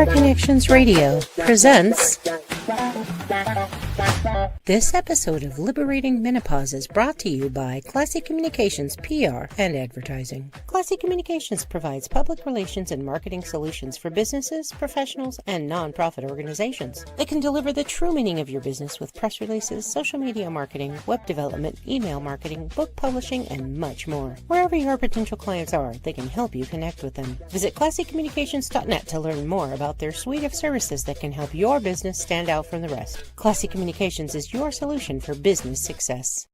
PR Connections Radio presents. This episode of Liberating Menopause is brought to you by Classy Communications PR and Advertising. Classy Communications provides public relations and marketing solutions for businesses, professionals, and nonprofit organizations. They can deliver the true meaning of your business with press releases, social media marketing, web development, email marketing, book publishing, and much more. Wherever your potential clients are, they can help you connect with them. Visit classycommunications.net to learn more about their suite of services that can help your business stand out from the rest. Classy Communications is your solution for business success.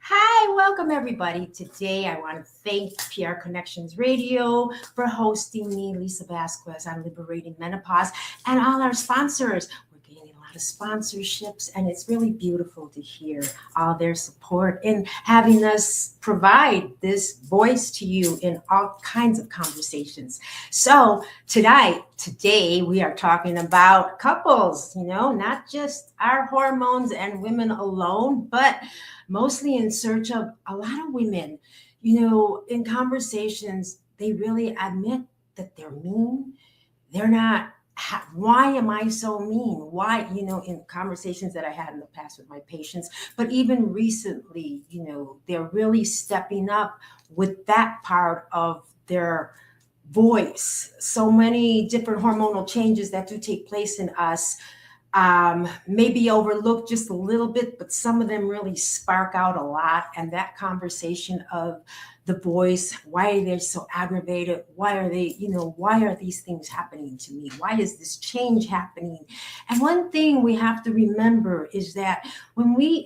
Hi, welcome everybody. Today I want to thank PR Connections Radio for hosting me, Lisa Vasquez, on Liberating Menopause, and all our sponsors. We're gaining a lot of sponsorships, and it's really beautiful to hear all their support in having us provide this voice to you in all kinds of conversations. So today we are talking about couples, not just our hormones and women alone, but mostly in search of a lot of women, in conversations, they really admit that they're mean. They're not, why am I so mean? Why, in conversations that I had in the past with my patients, but even recently, they're really stepping up with that part of their voice. So many different hormonal changes that do take place in us, maybe overlooked just a little bit, but some of them really spark out a lot. And that conversation of the voice, why are they so aggravated? Why are they, why are these things happening to me? Why is this change happening? And one thing we have to remember is that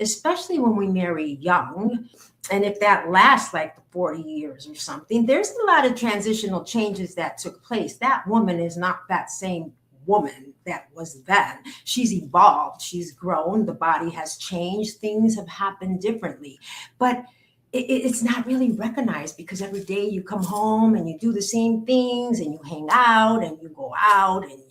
especially when we marry young, and if that lasts like 40 years or something, there's a lot of transitional changes that took place. That woman is not that same woman that was then. She's evolved, she's grown, the body has changed, things have happened differently. But it's not really recognized because every day you come home and you do the same things and you hang out and you go out and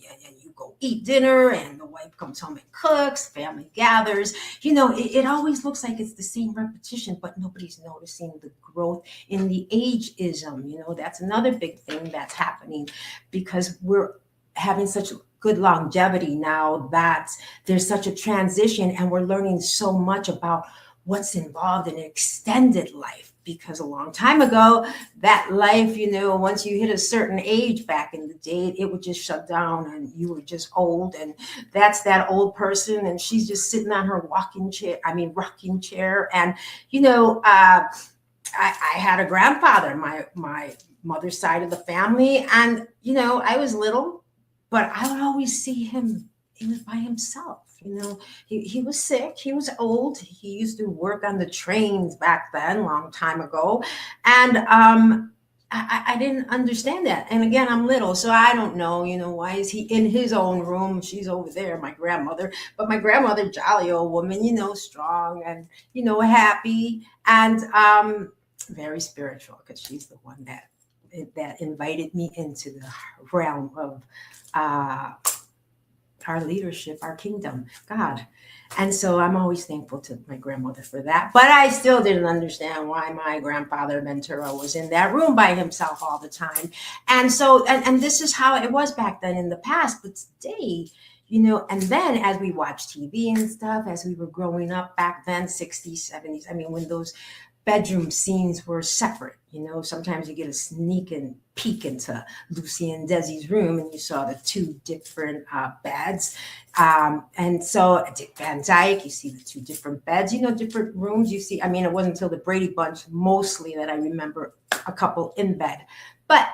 you go eat dinner and the wife comes home and cooks, family gathers. It always looks like it's the same repetition, but nobody's noticing the growth in the ageism. That's another big thing that's happening because we're having such good longevity now that there's such a transition and we're learning so much about what's involved in extended life. Because a long time ago, that life, once you hit a certain age back in the day, it would just shut down and you were just old. And that's that old person. And she's just sitting on her rocking chair. And, I had a grandfather, my mother's side of the family. And, I was little, but I would always see him, he was by himself. He was sick, he was old, he used to work on the trains back then, long time ago. And I didn't understand that. And again, I'm little, so I don't know, why is he in his own room? She's over there, my grandmother. But my grandmother, jolly old woman, strong and, happy and very spiritual, because she's the one that invited me into the realm of our leadership, our kingdom, God. And so I'm always thankful to my grandmother for that. But I still didn't understand why my grandfather Ventura was in that room by himself all the time. And so, and this is how it was back then in the past. But today, and then as we watch TV and stuff, as we were growing up back then, 60s, 70s, when those bedroom scenes were separate. Sometimes you get a sneak and peek into Lucy and Desi's room and you saw the two different beds. And so Dick Van Dyke, you see the two different beds, different rooms. You see, it wasn't until the Brady Bunch mostly that I remember a couple in bed. But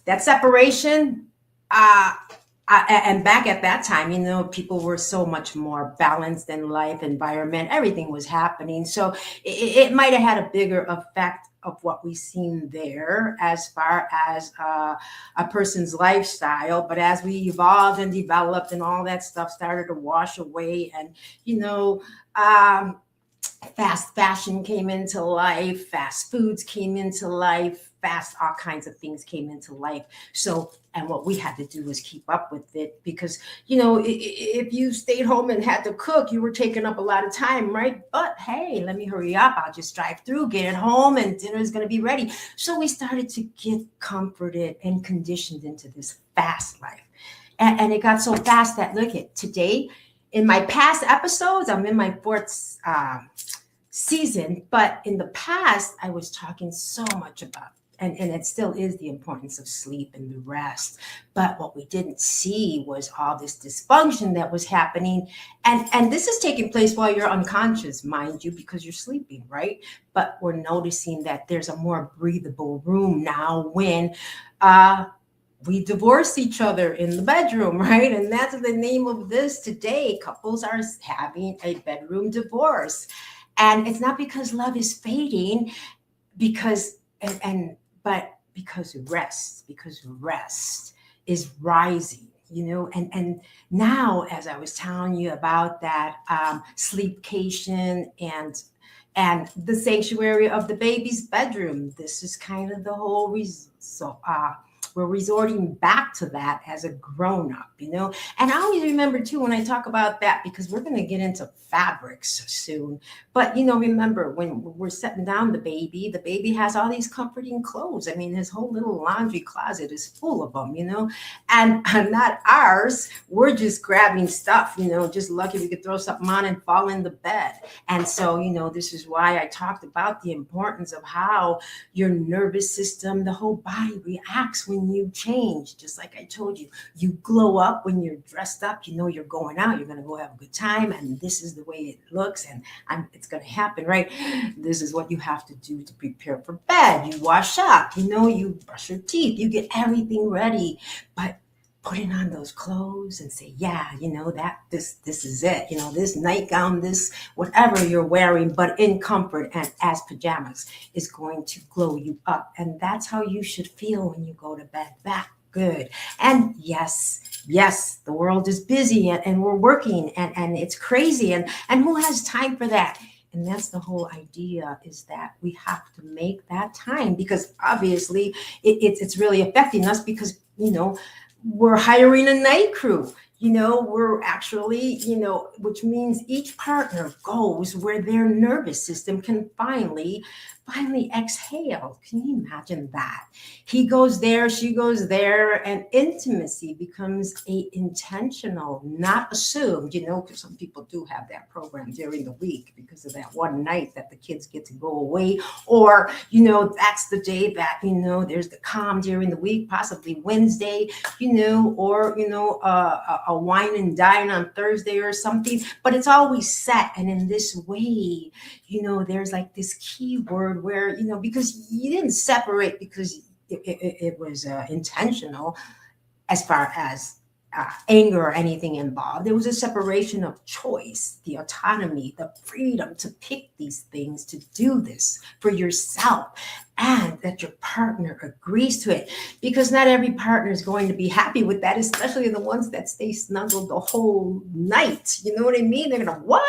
that separation, and back at that time, people were so much more balanced in life, environment, everything was happening. So it might have had a bigger effect of what we've seen there as far as a person's lifestyle. But as we evolved and developed and all that stuff started to wash away and, fast fashion came into life, fast foods came into life, all kinds of things came into life. So, and what we had to do was keep up with it because, if you stayed home and had to cook, you were taking up a lot of time, right? But hey, let me hurry up. I'll just drive through, get it home, and dinner is going to be ready. So we started to get comforted and conditioned into this fast life. And it got so fast that, look at today, in my past episodes, I'm in my fourth season, but in the past, I was talking so much about, and it still is, the importance of sleep and the rest. But what we didn't see was all this dysfunction that was happening. And this is taking place while you're unconscious, mind you, because you're sleeping, right? But we're noticing that there's a more breathable room now when we divorce each other in the bedroom, right? And that's the name of this today. Couples are having a bedroom divorce. And it's not because love is fading, but because rest is rising, and now, as I was telling you about that sleepcation and the sanctuary of the baby's bedroom, this is kind of the whole reason. So we're resorting back to that as a grown-up, And I always remember too when I talk about that, because we're going to get into fabrics soon. But remember, when we're setting down the baby has all these comforting clothes. I mean, his whole little laundry closet is full of them, and not ours. We're just grabbing stuff, just lucky we could throw something on and fall in the bed. And so, this is why I talked about the importance of how your nervous system, the whole body reacts when you change. Just like I told you, you glow up when you're dressed up, you're going out, you're going to go have a good time, and this is the way it looks, and it's going to happen, right? This is what you have to do to prepare for bed. You wash up, you brush your teeth, you get everything ready. But putting on those clothes and say, yeah, that this is it, this nightgown, this whatever you're wearing, but in comfort and as pajamas, is going to glow you up. And that's how you should feel when you go to bed. That good. And yes, the world is busy and we're working and it's crazy. And who has time for that? And that's the whole idea, is that we have to make that time, because obviously it's really affecting us, because, we're hiring a night crew. We're actually, which means each partner goes where their nervous system can finally exhale. Can you imagine that? He goes there, she goes there, and intimacy becomes intentional, not assumed, because some people do have that program during the week because of that one night that the kids get to go away, or, that's the day that, there's the calm during the week, possibly Wednesday, or, a wine and dine on Thursday or something, but it's always set. And in this way, there's like this key word where, because you didn't separate because it was intentional as far as anger or anything involved. There was a separation of choice, the autonomy, the freedom to pick these things, to do this for yourself, and that your partner agrees to it, because not every partner is going to be happy with that, especially the ones that stay snuggled the whole night. You know what I mean? They're gonna, what?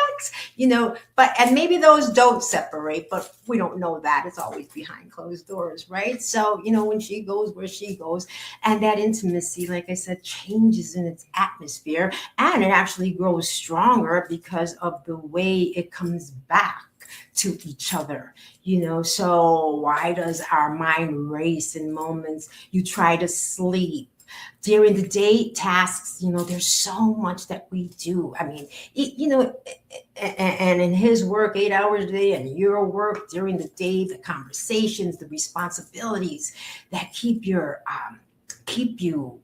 And maybe those don't separate, but we don't know that. It's always behind closed doors, right? So, when she goes where she goes, and that intimacy, like I said, changes in its atmosphere, and it actually grows stronger because of the way it comes back to each other. So why does our mind race in moments you try to sleep? During the day tasks, there's so much that we do. I mean, and in his work, 8 hours a day, and your work during the day, the conversations, the responsibilities that keep you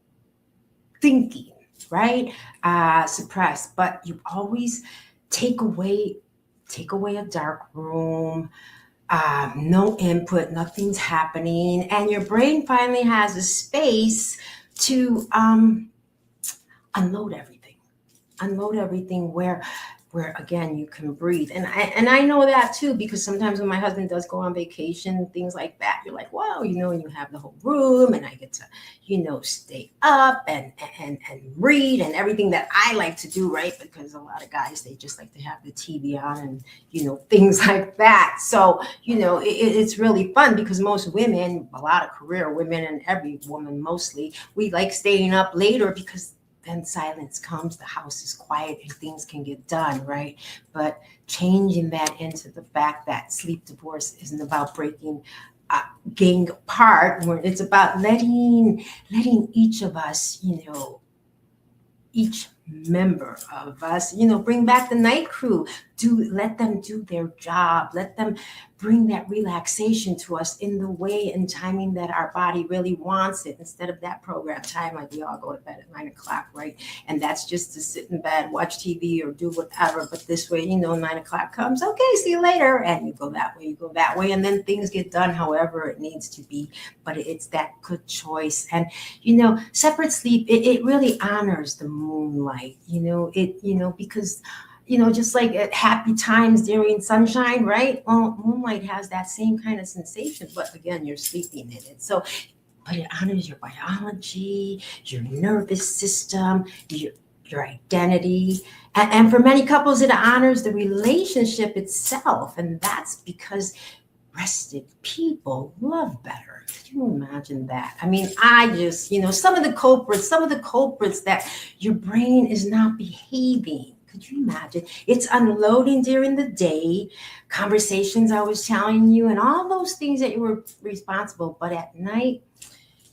thinking, right? Suppressed. But you always take away a dark room, no input, nothing's happening, and your brain finally has a space to unload everything where again you can breathe. And I know that too, because sometimes when my husband does go on vacation, things like that, you're like, wow, and you have the whole room, and I get to stay up and read and everything that I like to do, right? Because a lot of guys, they just like to have the TV on and things like that. So it's really fun, because most women, a lot of career women, and every woman mostly, we like staying up later, because then silence comes, the house is quiet, and things can get done, right? But changing that into the fact that sleep divorce isn't about breaking, getting apart, where it's about letting each of us, each member of us, bring back the night crew. Let them do their job. Let them bring that relaxation to us in the way and timing that our body really wants it, instead of that program time, like we all go to bed at 9 o'clock, right? And that's just to sit in bed, watch TV or do whatever. But this way, 9 o'clock comes, okay, see you later. And you go that way. And then things get done however it needs to be. But it's that good choice. And, separate sleep, it really honors the moonlight, because just like at happy times during sunshine, right? Well, moonlight has that same kind of sensation, but again, you're sleeping in it. So, but it honors your biology, your nervous system, your identity. And for many couples, it honors the relationship itself. And that's because rested people love better. Could you imagine that? I mean, I just, some of the culprits that your brain is not behaving. Could you imagine? It's unloading during the day, conversations I was telling you, and all those things that you were responsible. But at night,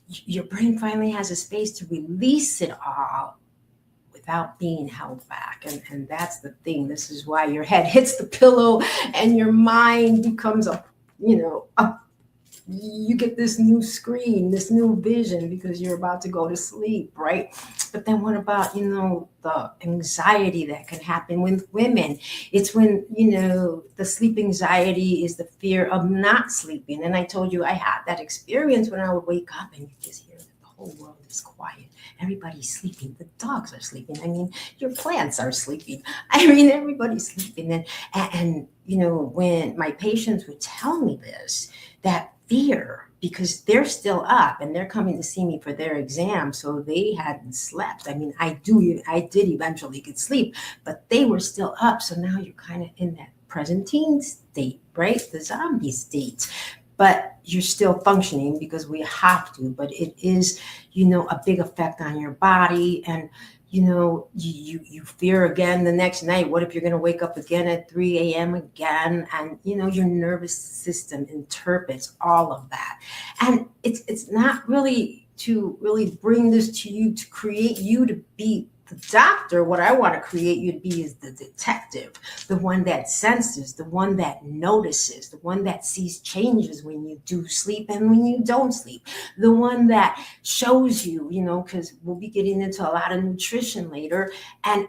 your brain finally has a space to release it all without being held back. And that's the thing. This is why your head hits the pillow and your mind becomes you get this new screen, this new vision, because you're about to go to sleep, right? But then what about, the anxiety that can happen with women? It's when, the sleep anxiety is the fear of not sleeping. And I told you I had that experience when I would wake up and you just hear that the whole world is quiet. Everybody's sleeping. The dogs are sleeping. I mean, your plants are sleeping. I mean, everybody's sleeping. And when my patients would tell me this, that fear, because they're still up and they're coming to see me for their exam, so they hadn't slept. I mean, I did eventually get sleep, but they were still up. So now you're kind of in that presentine state, right? The zombie state. But you're still functioning because we have to. But it is, a big effect on your body. And you fear again the next night. What if you're going to wake up again at 3 a.m. again? And, your nervous system interprets all of that. And it's not really to really bring this to you to create you to be the doctor. What I want to create you to be is the detective, the one that senses, the one that notices, the one that sees changes when you do sleep and when you don't sleep, the one that shows you, because we'll be getting into a lot of nutrition later, and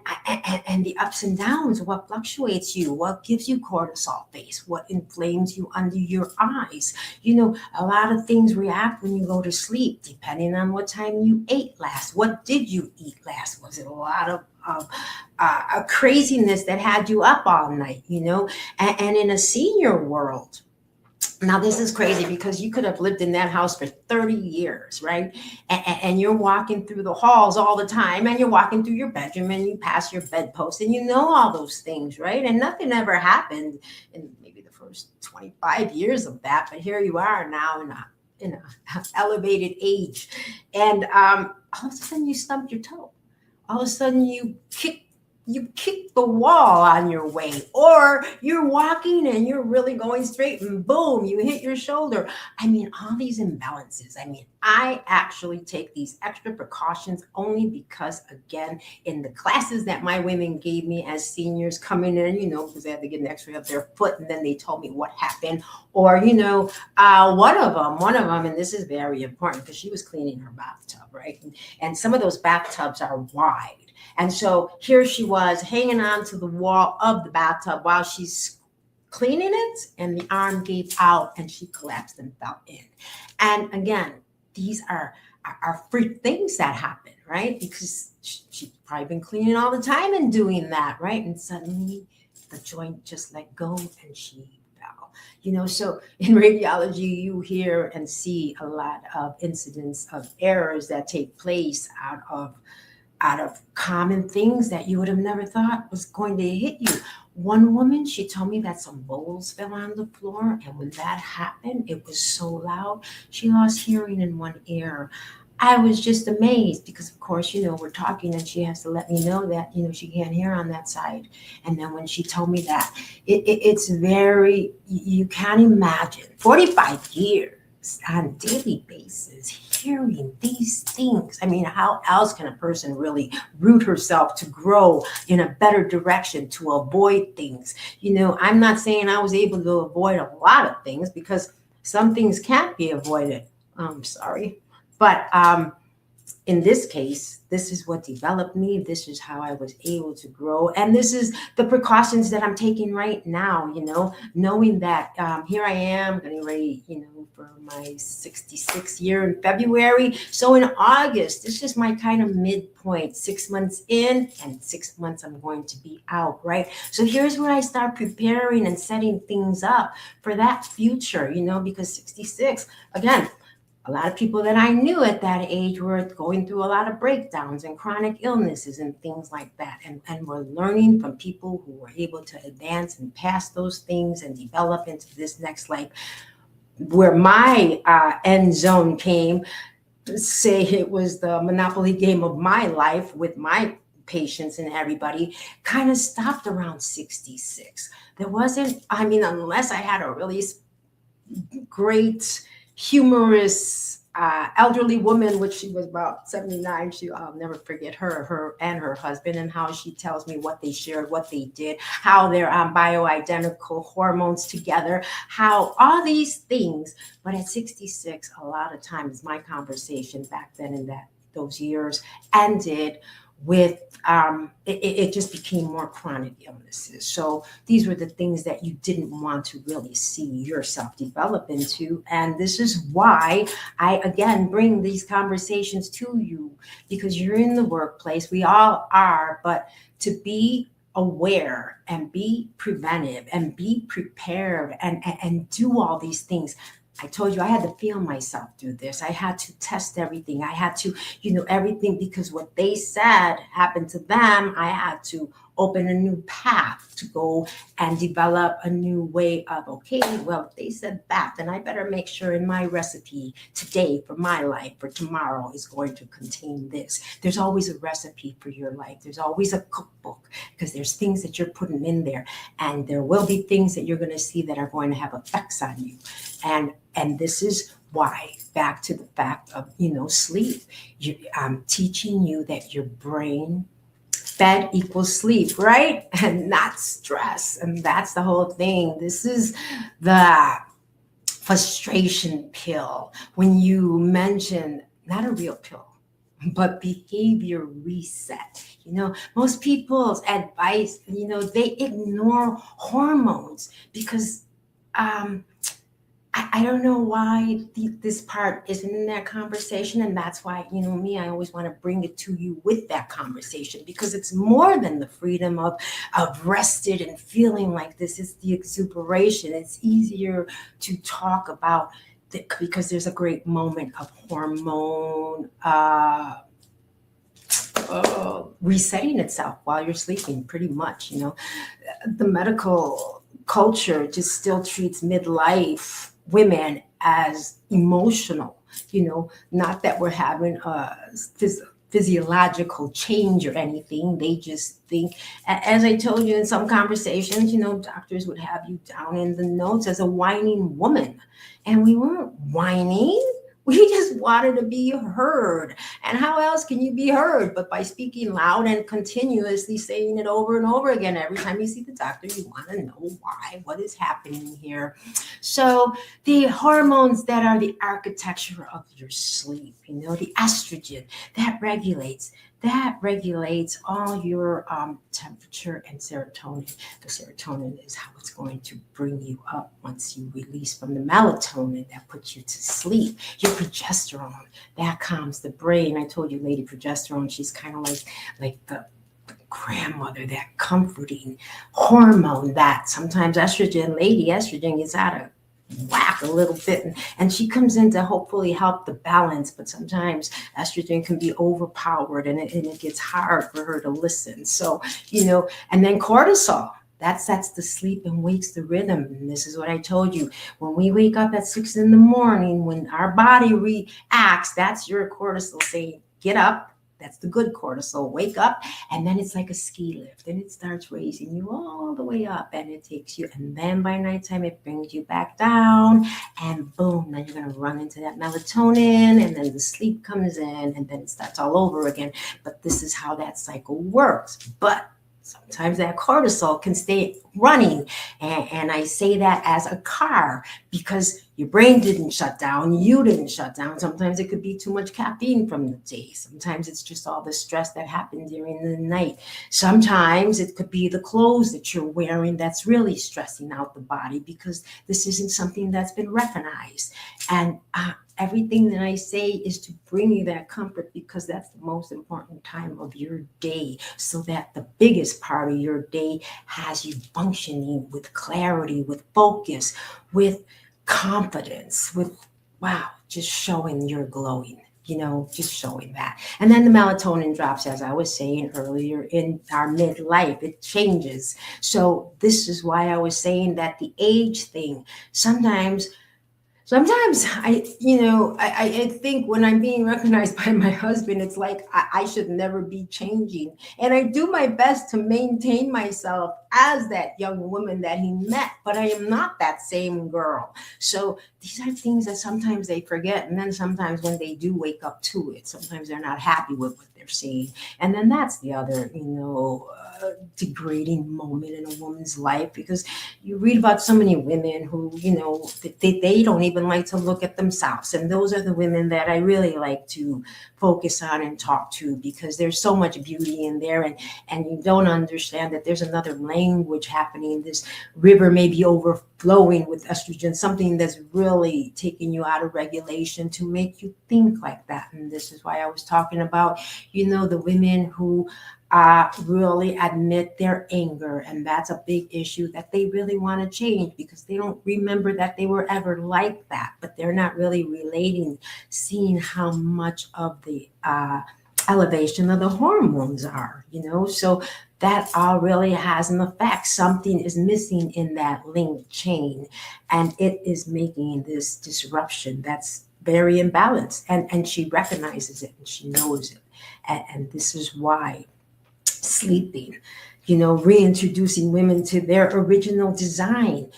the ups and downs, what fluctuates you, what gives you cortisol base, what inflames you under your eyes. A lot of things react when you go to sleep, depending on what time you ate last. What did you eat last? Was it a lot of craziness that had you up all night, and in a senior world? Now, this is crazy because you could have lived in that house for 30 years, right? And you're walking through the halls all the time, and you're walking through your bedroom, and you pass your bedpost, and all those things, right? And nothing ever happened in maybe the first 25 years of that. But here you are now in a elevated age. And all of a sudden you stumped your toe. All of a sudden you kick the wall on your way, or you're walking and you're really going straight and boom, you hit your shoulder. I mean, all these imbalances. I mean, I actually take these extra precautions only because, again, in the classes that my women gave me as seniors coming in, because they had to get an x-ray of their foot, and then they told me what happened. Or, one of them, and this is very important because she was cleaning her bathtub, right? And some of those bathtubs are wide. And so here she was hanging on to the wall of the bathtub while she's cleaning it, and the arm gave out and she collapsed and fell in. And again, these are freak things that happen, right? Because she's probably been cleaning all the time and doing that, right? And suddenly the joint just let go and she fell. So in radiology, you hear and see a lot of incidents of errors that take place out of common things that you would have never thought was going to hit you. One woman, she told me that some bowls fell on the floor, and when that happened, it was so loud, she lost hearing in one ear. I was just amazed because, of course, we're talking and she has to let me know that, she can't hear on that side. And then when she told me that, it's very, you can't imagine, 45 years on a daily basis, preparing these things. I mean, how else can a person really root herself to grow in a better direction, to avoid things? I'm not saying I was able to avoid a lot of things, because some things can't be avoided. I'm sorry. But in this case, this is what developed me. This is how I was able to grow. And this is the precautions that I'm taking right now, knowing that here I am getting ready, for my 66th year in February. So in August, this is my kind of midpoint, 6 months in and 6 months I'm going to be out, right? So here's where I start preparing and setting things up for that future, because 66, again, a lot of people that I knew at that age were going through a lot of breakdowns and chronic illnesses and things like that. And we're learning from people who were able to advance and pass those things and develop into this next life. Where my end zone came, say it was the Monopoly game of my life with my patients and everybody, kind of stopped around 66. There wasn't, unless I had a really great, humorous elderly woman, which she was about 79. I'll never forget her and her husband, and how she tells me what they shared, what they did, how they're on bioidentical hormones together, how all these things. But at 66, a lot of times my conversation back then in those years ended with it just became more chronic illnesses. So these were the things that you didn't want to really see yourself develop into. And this is why I, again, bring these conversations to you, because you're in the workplace. We all are, but to be aware and be preventive and be prepared and do all these things. I told you I had to feel myself through this. I had to test everything. I had to, everything, because what they said happened to them. I had to open a new path to go and develop a new way of, okay, well, if they said that, then I better make sure in my recipe today for my life for tomorrow is going to contain this. There's always a recipe for your life. There's always a cookbook, because there's things that you're putting in there, and there will be things that you're going to see that are going to have effects on you. And this is why, back to the fact of, sleep. I'm teaching you that your brain fed equals sleep, right? And not stress. And that's the whole thing. This is the frustration pill. When you mention, not a real pill, but behavior reset. Most people's advice, they ignore hormones because, I don't know why this part isn't in that conversation. And that's why, me, I always want to bring it to you with that conversation, because it's more than the freedom of rested and feeling like this. It's the exuberation. It's easier to talk about because there's a great moment of hormone resetting itself while you're sleeping, pretty much. The medical culture just still treats midlife women as emotional, not that we're having a physiological change or anything. They just think, as I told you in some conversations, doctors would have you down in the notes as a whining woman. And we weren't whining. We just wanted to be heard. And how else can you be heard but by speaking loud and continuously saying it over and over again? Every time you see the doctor, you want to know why, what is happening here. So the hormones that are the architecture of your sleep, the estrogen, that regulates all your temperature and serotonin. The serotonin is how it's going to bring you up once you release from the melatonin that puts you to sleep. Your progesterone, that calms the brain. I told you, Lady Progesterone, she's kind of like the grandmother, that comforting hormone that sometimes Lady Estrogen gets out of whack a little bit, and she comes in to hopefully help the balance, but sometimes estrogen can be overpowered and it gets hard for her to listen. So, and then cortisol, that sets the sleep and wakes the rhythm. And this is what I told you, when we wake up at 6 a.m, when our body reacts, that's your cortisol saying, get up. That's the good cortisol. Wake up, and then it's like a ski lift, and it starts raising you all the way up, and it takes you, and then by nighttime it brings you back down, and boom, then you're gonna run into that melatonin, and then the sleep comes in, and then it starts all over again. But this is how that cycle works. But sometimes that cortisol can stay running. And I say that as a car because your brain didn't shut down, you didn't shut down. Sometimes it could be too much caffeine from the day. Sometimes it's just all the stress that happened during the night. Sometimes it could be the clothes that you're wearing that's really stressing out the body because this isn't something that's been recognized. And everything that I say is to bring you that comfort because that's the most important time of your day, so that the biggest part of your day has you functioning with clarity, with focus, with confidence, with, wow, just showing you're glowing, just showing that. And then the melatonin drops, as I was saying earlier, in our midlife, it changes. So this is why I was saying that the age thing, sometimes I think when I'm being recognized by my husband, it's like I should never be changing. And I do my best to maintain myself as that young woman that he met, but I am not that same girl. So these are things that sometimes they forget. And then sometimes when they do wake up to it, sometimes they're not happy with what they're seeing. And then that's the other, degrading moment in a woman's life, because you read about so many women who, they don't even like to look at themselves. And those are the women that I really like to focus on and talk to, because there's so much beauty in there, and you don't understand that there's another language happening. This river may be overflowing with estrogen, something that's really taking you out of regulation to make you think like that. And this is why I was talking about, the women who really admit their anger, and that's a big issue that they really want to change because they don't remember that they were ever like that, but they're not really relating, seeing how much of the elevation of the hormones are, so that all really has an effect. Something is missing in that link chain, and it is making this disruption that's very imbalanced, and she recognizes it and she knows it, and this is why sleeping, reintroducing women to their original design,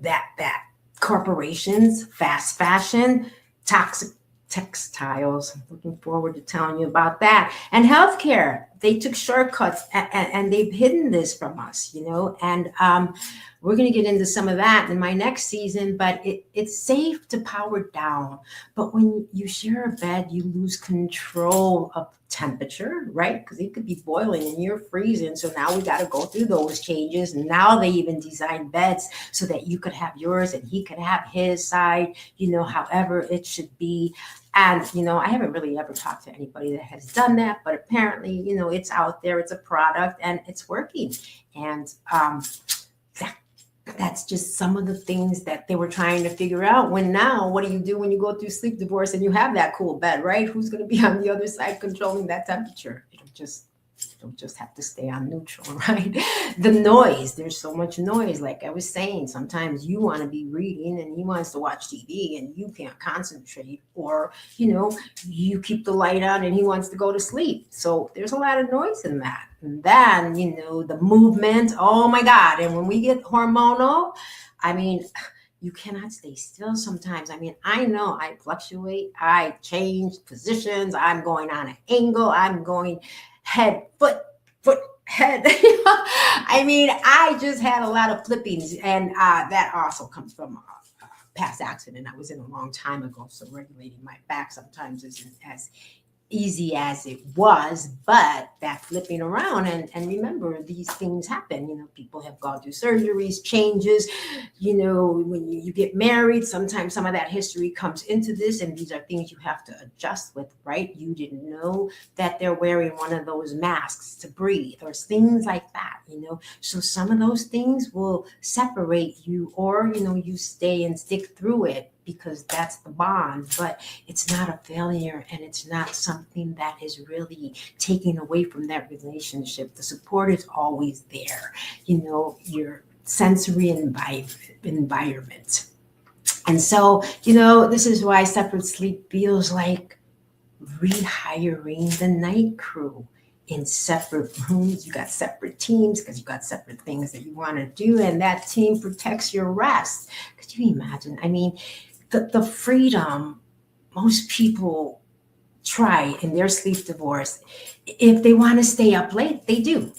that corporations, fast fashion, toxic textiles. I'm looking forward to telling you about that. And healthcare, they took shortcuts and they've hidden this from us, and we're going to get into some of that in my next season, but it's safe to power down. But when you share a bed, you lose control of temperature, right? Because it could be boiling and you're freezing. So now we got to go through those changes. And now they even design beds so that you could have yours and he could have his side, however it should be. And, I haven't really ever talked to anybody that has done that, but apparently, it's out there, it's a product and it's working. And that's just some of the things that they were trying to figure out. When now, what do you do when you go through sleep divorce and you have that cool bed, right? Who's going to be on the other side controlling that temperature? You don't just have to stay on neutral, right? The noise, there's so much noise. Like I was saying, sometimes you want to be reading and he wants to watch TV and you can't concentrate, or, you keep the light on and he wants to go to sleep. So there's a lot of noise in that. And then, the movement, oh my God. And when we get hormonal, you cannot stay still sometimes. I know I fluctuate, I change positions, I'm going on an angle, I'm going head, foot, head. I just had a lot of flippings, and that also comes from a past accident I was in a long time ago. So regulating my back sometimes isn't as easy as it was, but that flipping around, and remember, these things happen. People have gone through surgeries, changes, when you get married, sometimes some of that history comes into this, and these are things you have to adjust with, right? You didn't know that they're wearing one of those masks to breathe, or things like that, so some of those things will separate you, or you stay and stick through it because that's the bond. But it's not a failure, and it's not something that is really taking away from that relationship. The support is always there, your sensory environment. And so, this is why separate sleep feels like rehiring the night crew in separate rooms. You got separate teams because you got separate things that you want to do, and that team protects your rest. Could you imagine? I mean, the freedom most people try in their sleep divorce. If they want to stay up late, they do.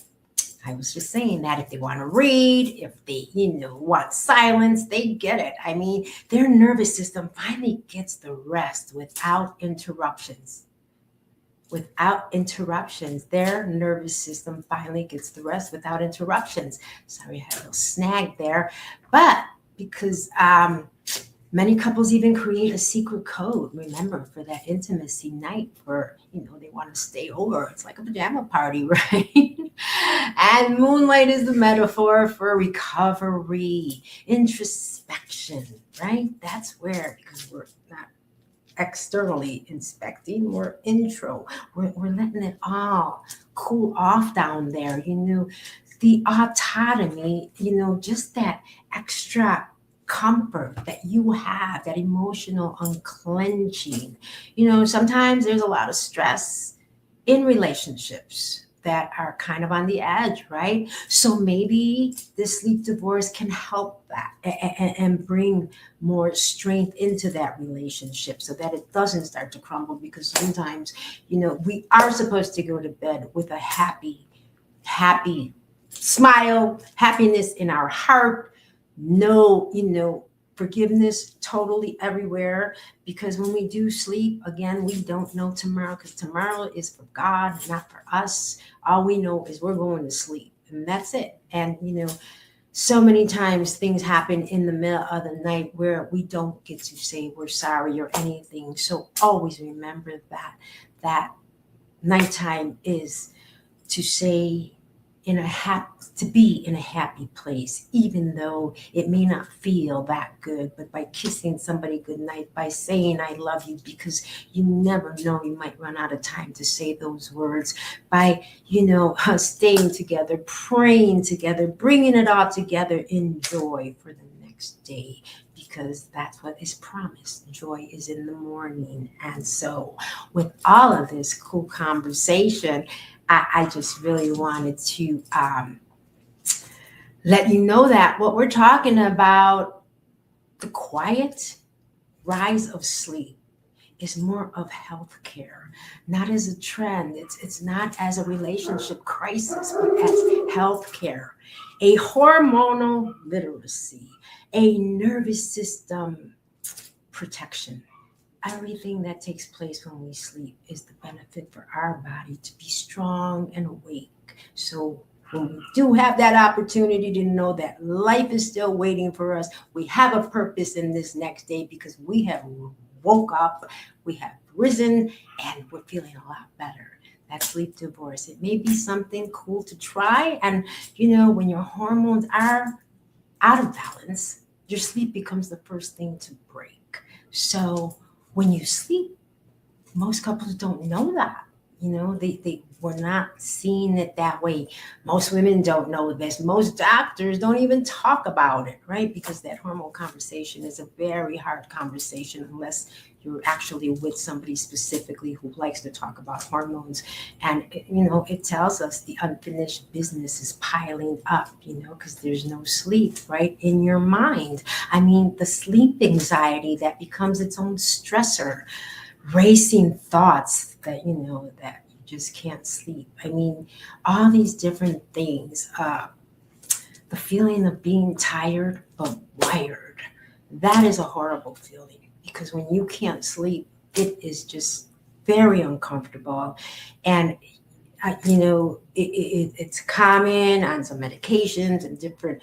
I was just saying that if they want to read, if they, want silence, they get it. I mean, their nervous system finally gets the rest without interruptions. Without interruptions, their nervous system finally gets the rest without interruptions. Sorry, I had a little snag there. But because many couples even create a secret code, remember, for that intimacy night where, they want to stay over. It's like a pajama party, right? And moonlight is the metaphor for recovery, introspection, right? That's where, because we're not externally inspecting, we're intro. We're letting it all cool off down there. The autonomy, just that extra comfort that you have, that emotional unclenching. Sometimes there's a lot of stress in relationships that are kind of on the edge, right? So maybe this sleep divorce can help that and bring more strength into that relationship so that it doesn't start to crumble, because sometimes, we are supposed to go to bed with a happy smile, happiness in our heart. No, forgiveness totally everywhere, because when we do sleep, again, we don't know tomorrow, because tomorrow is for God, not for us. All we know is we're going to sleep, and that's it. And, so many times things happen in the middle of the night where we don't get to say we're sorry or anything. So always remember that nighttime is to say, to be in a happy place, even though it may not feel that good, but by kissing somebody goodnight, by saying I love you, because you never know, you might run out of time to say those words, by, staying together, praying together, bringing it all together in joy for the next day, because that's what is promised. Joy is in the morning. And so with all of this cool conversation, I just really wanted to let you know that what we're talking about, the quiet rise of sleep, is more of healthcare, not as a trend. It's not as a relationship crisis, but as healthcare, a hormonal literacy, a nervous system protection. Everything that takes place when we sleep is the benefit for our body to be strong and awake. So when we do have that opportunity to know that life is still waiting for us, we have a purpose in this next day, because we have woke up, we have risen, and we're feeling a lot better. That sleep divorce, it may be something cool to try. And, when your hormones are out of balance, your sleep becomes the first thing to break. So when you sleep, most couples don't know that. They were not seeing it that way. Most women don't know this. Most doctors don't even talk about it, right? Because that hormone conversation is a very hard conversation unless you're actually with somebody specifically who likes to talk about hormones. And, it tells us the unfinished business is piling up, because there's no sleep, right, in your mind. I mean, the sleep anxiety that becomes its own stressor, racing thoughts that, that you just can't sleep. I mean, all these different things, the feeling of being tired but wired, that is a horrible feeling, because when you can't sleep, it is just very uncomfortable. And, it's common on some medications and different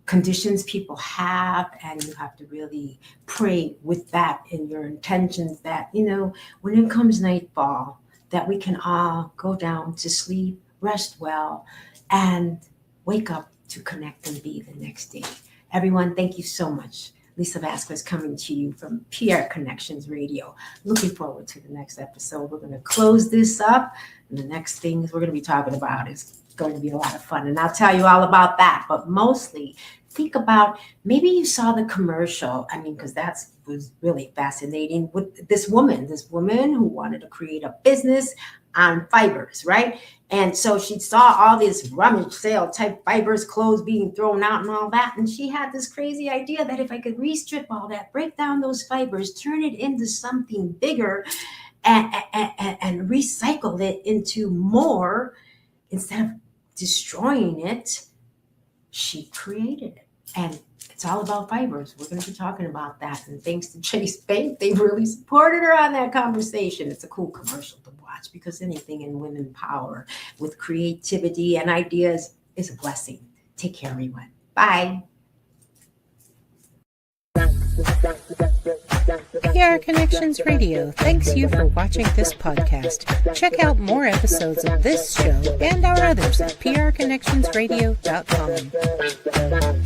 conditions people have, and you have to really pray with that in your intentions that, when it comes nightfall, that we can all go down to sleep, rest well, and wake up to connect and be the next day. Everyone, thank you so much. Lisa Vasquez coming to you from PR Connections Radio. Looking forward to the next episode. We're going to close this up, and the next things we're going to be talking about is going to be a lot of fun, and I'll tell you all about that. But mostly, think about, maybe you saw the commercial. I mean, because that was really fascinating with this woman who wanted to create a business on fibers, right? And so she saw all this rummage sale type fibers, clothes being thrown out and all that. And she had this crazy idea that if I could restrip all that, break down those fibers, turn it into something bigger and recycle it into more, instead of destroying it, she created it. And it's all about fibers. We're going to be talking about that. And thanks to Chase Bank, they really supported her on that conversation. It's a cool commercial to watch, because anything in women power with creativity and ideas is a blessing. Take care, everyone. Bye. PR Connections Radio thanks you for watching this podcast. Check out more episodes of this show and our others at prconnectionsradio.com.